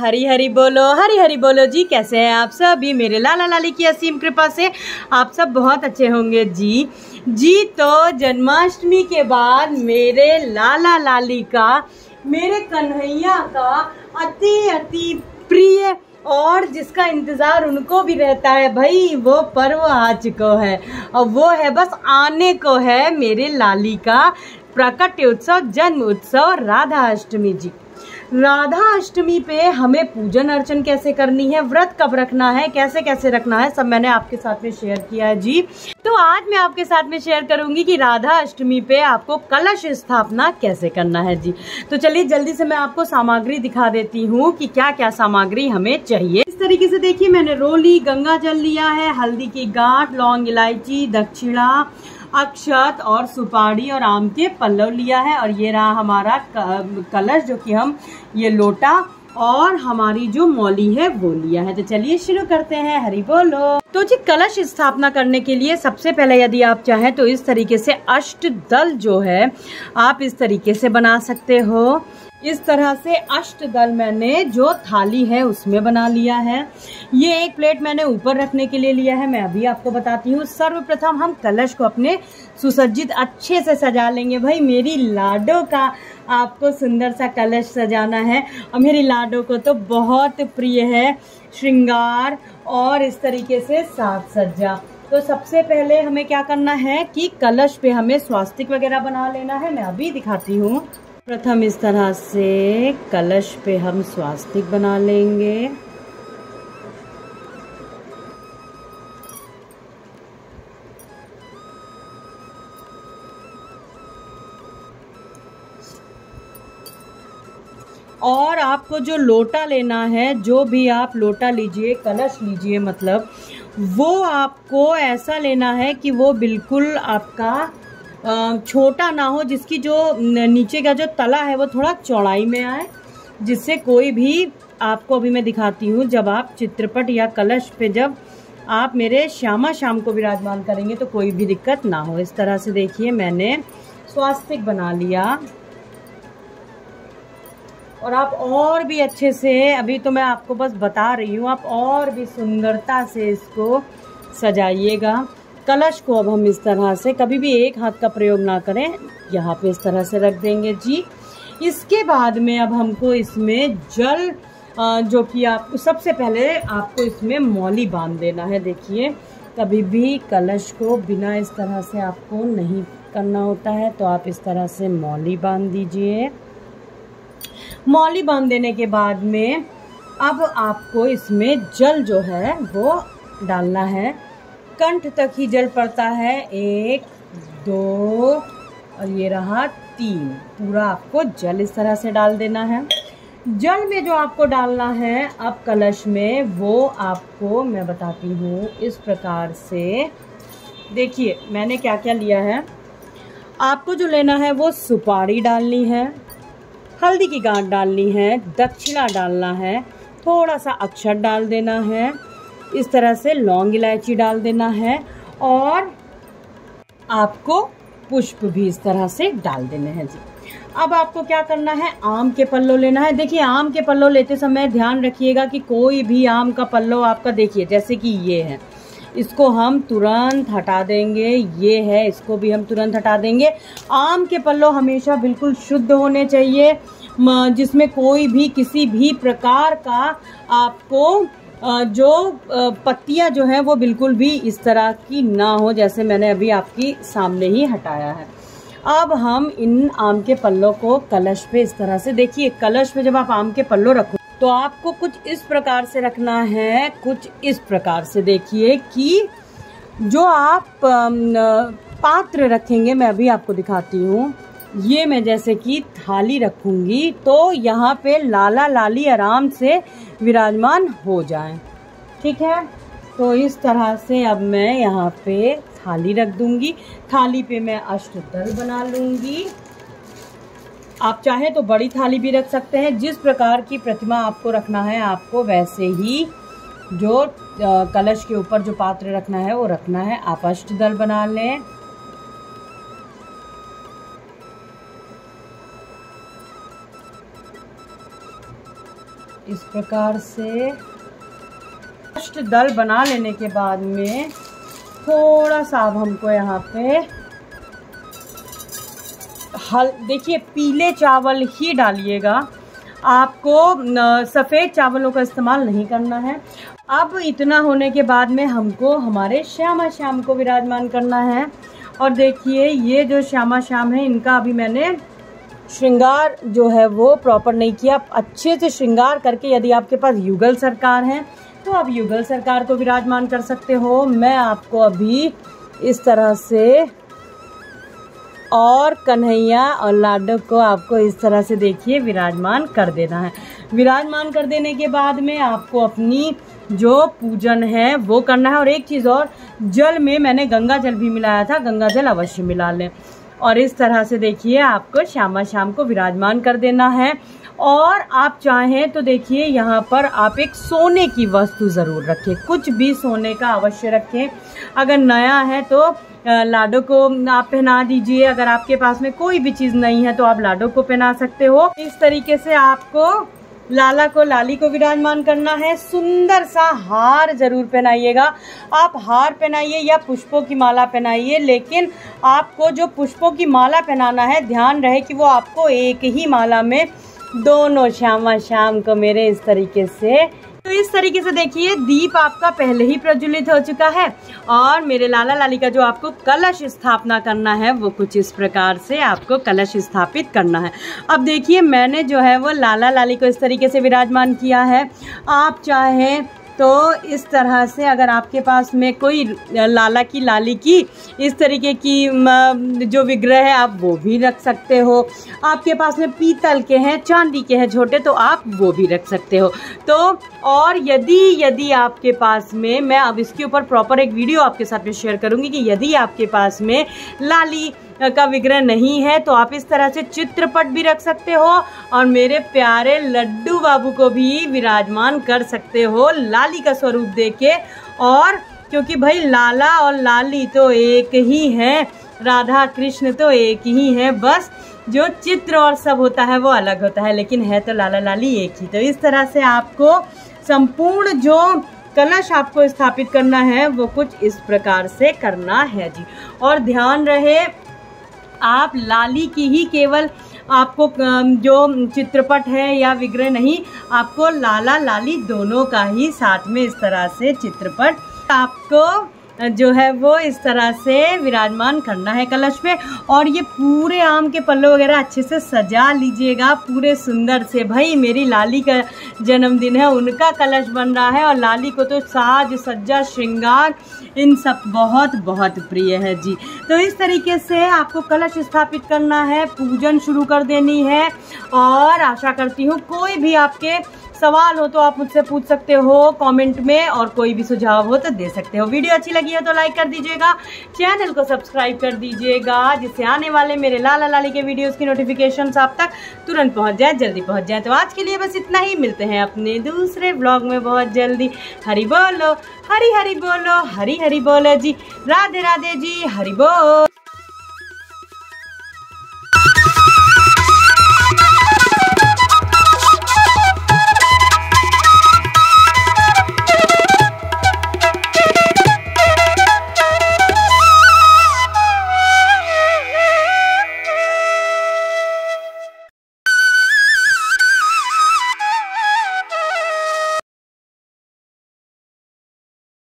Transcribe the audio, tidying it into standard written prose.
हरी हरी बोलो, हरी हरी बोलो जी। कैसे हैं आप सभी? मेरे लाला लाली की असीम कृपा से आप सब बहुत अच्छे होंगे जी। तो जन्माष्टमी के बाद मेरे लाला लाली का, मेरे कन्हैया का अति अति प्रिय और जिसका इंतजार उनको भी रहता है भाई, वो पर्व आ चुका है और वो है बस आने को है मेरे लाली का प्रकट उत्सव, जन्म उत्सव राधा अष्टमी जी। राधा अष्टमी पे हमें पूजन अर्चन कैसे करनी है, व्रत कब रखना है, कैसे कैसे रखना है, सब मैंने आपके साथ में शेयर किया है जी। तो आज मैं आपके साथ में शेयर करूंगी कि राधा अष्टमी पे आपको कलश स्थापना कैसे करना है जी। तो चलिए जल्दी से मैं आपको सामग्री दिखा देती हूँ कि क्या क्या सामग्री हमें चाहिए। इस तरीके से देखिए, मैंने रोली, गंगा जल लिया है, हल्दी की गांठ, लौंग, इलायची, दक्षिणा, अक्षत और सुपारी और आम के पल्लव लिया है। और ये रहा हमारा कलश, जो कि हम ये लोटा और हमारी जो मौली है वो लिया है। तो चलिए शुरू करते हैं, हरि बोलो। तो जी कलश स्थापना करने के लिए सबसे पहले यदि आप चाहें तो इस तरीके से अष्टदल जो है आप इस तरीके से बना सकते हो। इस तरह से अष्टदल मैंने जो थाली है उसमें बना लिया है। ये एक प्लेट मैंने ऊपर रखने के लिए लिया है, मैं अभी आपको बताती हूँ। सर्वप्रथम हम कलश को अपने सुसज्जित अच्छे से सजा लेंगे। भाई मेरी लाडो का आपको सुंदर सा कलश सजाना है और मेरी लाडो को तो बहुत प्रिय है श्रृंगार और इस तरीके से साज सज्जा। तो सबसे पहले हमें क्या करना है कि कलश पे हमें स्वास्तिक वगैरह बना लेना है, मैं अभी दिखाती हूँ। प्रथम इस तरह से कलश पे हम स्वास्तिक बना लेंगे। और आपको जो लोटा लेना है, जो भी आप लोटा लीजिए, कलश लीजिए, मतलब वो आपको ऐसा लेना है कि वो बिल्कुल आपका छोटा ना हो, जिसकी जो नीचे का जो तला है वो थोड़ा चौड़ाई में आए, जिससे कोई भी आपको अभी मैं दिखाती हूँ, जब आप चित्रपट या कलश पे जब आप मेरे श्यामा शाम को विराजमान करेंगे तो कोई भी दिक्कत ना हो। इस तरह से देखिए मैंने स्वास्तिक बना लिया। और आप और भी अच्छे से, अभी तो मैं आपको बस बता रही हूँ, आप और भी सुंदरता से इसको सजाइएगा। कलश को अब हम इस तरह से, कभी भी एक हाथ का प्रयोग ना करें, यहाँ पे इस तरह से रख देंगे जी। इसके बाद में अब हमको इसमें जल, जो कि आप सबसे पहले आपको इसमें मौली बांध देना है। देखिए कभी भी कलश को बिना इस तरह से आपको नहीं करना होता है, तो आप इस तरह से मौली बांध दीजिए। मौली बांध देने के बाद में अब आपको इसमें जल जो है वो डालना है। कंठ तक ही जल पड़ता है, 1 2 और ये रहा 3, पूरा आपको जल इस तरह से डाल देना है। जल में जो आपको डालना है अब कलश में, वो आपको मैं बताती हूँ इस प्रकार से। देखिए मैंने क्या क्या लिया है। आपको जो लेना है वो सुपारी डालनी है, हल्दी की गांठ डालनी है, दक्षिणा डालना है, थोड़ा सा अक्षत डाल देना है, इस तरह से लौंग इलायची डाल देना है और आपको पुष्प भी इस तरह से डाल देने हैं जी। अब आपको क्या करना है, आम के पल्लो लेना है। देखिए आम के पल्लो लेते समय ध्यान रखिएगा कि कोई भी आम का पल्लो आपका, देखिए जैसे कि ये है, इसको हम तुरंत हटा देंगे। ये है, इसको भी हम तुरंत हटा देंगे। आम के पल्लो हमेशा बिल्कुल शुद्ध होने चाहिए, जिसमें कोई भी किसी भी प्रकार का आपको जो पत्तियां जो हैं वो बिल्कुल भी इस तरह की ना हो, जैसे मैंने अभी आपकी सामने ही हटाया है। अब हम इन आम के पल्लों को कलश पे इस तरह से, देखिए कलश पे जब आप आम के पल्लों रखो तो आपको कुछ इस प्रकार से रखना है, कुछ इस प्रकार से। देखिए कि जो आप पात्र रखेंगे, मैं अभी आपको दिखाती हूँ। ये मैं जैसे कि थाली रखूंगी तो यहाँ पे लाला लाली आराम से विराजमान हो जाएं, ठीक है। तो इस तरह से अब मैं यहाँ पे थाली रख दूंगी। थाली पे मैं अष्टदल बना लूंगी। आप चाहे तो बड़ी थाली भी रख सकते हैं, जिस प्रकार की प्रतिमा आपको रखना है आपको वैसे ही जो कलश के ऊपर जो पात्र रखना है वो रखना है। आप अष्टदल बना लें। इस प्रकार से दल बना लेने के बाद में थोड़ा सा अब हमको यहाँ पे देखिए पीले चावल ही डालिएगा, आपको सफ़ेद चावलों का इस्तेमाल नहीं करना है। अब इतना होने के बाद में हमको हमारे श्यामा श्याम को विराजमान करना है। और देखिए ये जो श्यामा श्याम है इनका अभी मैंने श्रृंगार जो है वो प्रॉपर नहीं किया। अच्छे से श्रृंगार करके यदि आपके पास युगल सरकार है तो आप युगल सरकार को विराजमान कर सकते हो। मैं आपको अभी इस तरह से और कन्हैया और लाडो को आपको इस तरह से देखिए विराजमान कर देना है। विराजमान कर देने के बाद में आपको अपनी जो पूजन है वो करना है। और एक चीज़ और, जल में मैंने गंगा जल भी मिलाया था, गंगा जल अवश्य मिला लें। और इस तरह से देखिए आपको श्यामा श्याम को विराजमान कर देना है। और आप चाहें तो देखिए यहाँ पर आप एक सोने की वस्तु ज़रूर रखें, कुछ भी सोने का अवश्य रखें। अगर नया है तो लाडो को आप पहना दीजिए, अगर आपके पास में कोई भी चीज़ नहीं है तो आप लाडो को पहना सकते हो। इस तरीके से आपको लाला को लाली को विराजमान करना है। सुंदर सा हार जरूर पहनाइएगा। आप हार पहनाइए या पुष्पों की माला पहनाइए, लेकिन आपको जो पुष्पों की माला पहनाना है ध्यान रहे कि वो आपको एक ही माला में दोनों श्यामा श्याम को मेरे इस तरीके से, तो इस तरीके से देखिए दीप आपका पहले ही प्रज्वलित हो चुका है। और मेरे लाला लाली का जो आपको कलश स्थापना करना है वो कुछ इस प्रकार से आपको कलश स्थापित करना है। अब देखिए मैंने जो है वो लाला लाली को इस तरीके से विराजमान किया है। आप चाहें तो इस तरह से अगर आपके पास में कोई लाला की लाली की इस तरीके की जो विग्रह है आप वो भी रख सकते हो। आपके पास में पीतल के हैं, चांदी के हैं छोटे, तो आप वो भी रख सकते हो। तो और यदि आपके पास में, मैं अब इसके ऊपर प्रॉपर एक वीडियो आपके साथ में शेयर करूंगी कि यदि आपके पास में लाली का विग्रह नहीं है तो आप इस तरह से चित्रपट भी रख सकते हो और मेरे प्यारे लड्डू बाबू को भी विराजमान कर सकते हो लाली का स्वरूप देके। और क्योंकि भाई लाला और लाली तो एक ही है, राधा कृष्ण तो एक ही है, बस जो चित्र और सब होता है वो अलग होता है, लेकिन है तो लाला लाली एक ही। तो इस तरह से आपको संपूर्ण जो कलश आपको स्थापित करना है वो कुछ इस प्रकार से करना है जी। और ध्यान रहे आप लाली की ही केवल आपको जो चित्रपट है या विग्रह नहीं, आपको लाला लाली दोनों का ही साथ में इस तरह से चित्रपट आपको जो है वो इस तरह से विराजमान करना है कलश पे। और ये पूरे आम के पल्ले वगैरह अच्छे से सजा लीजिएगा पूरे सुंदर से। भाई मेरी लाली का जन्मदिन है, उनका कलश बन रहा है और लाली को तो साज सज्जा श्रृंगार इन सब बहुत बहुत प्रिय है जी। तो इस तरीके से आपको कलश स्थापित करना है, पूजन शुरू कर देनी है। और आशा करती हूँ कोई भी आपके सवाल हो तो आप मुझसे पूछ सकते हो कमेंट में, और कोई भी सुझाव हो तो दे सकते हो। वीडियो अच्छी लगी हो तो लाइक कर दीजिएगा, चैनल को सब्सक्राइब कर दीजिएगा, जिससे आने वाले मेरे लाला लाली के वीडियोस की नोटिफिकेशंस आप तक तुरंत पहुंच जाए, जल्दी पहुंच जाए। तो आज के लिए बस इतना ही, मिलते हैं अपने दूसरे ब्लॉग में बहुत जल्दी। हरि बोलो, हरि हरि बोलो, हरि हरि बोलो जी। राधे राधे जी, हरि बोल।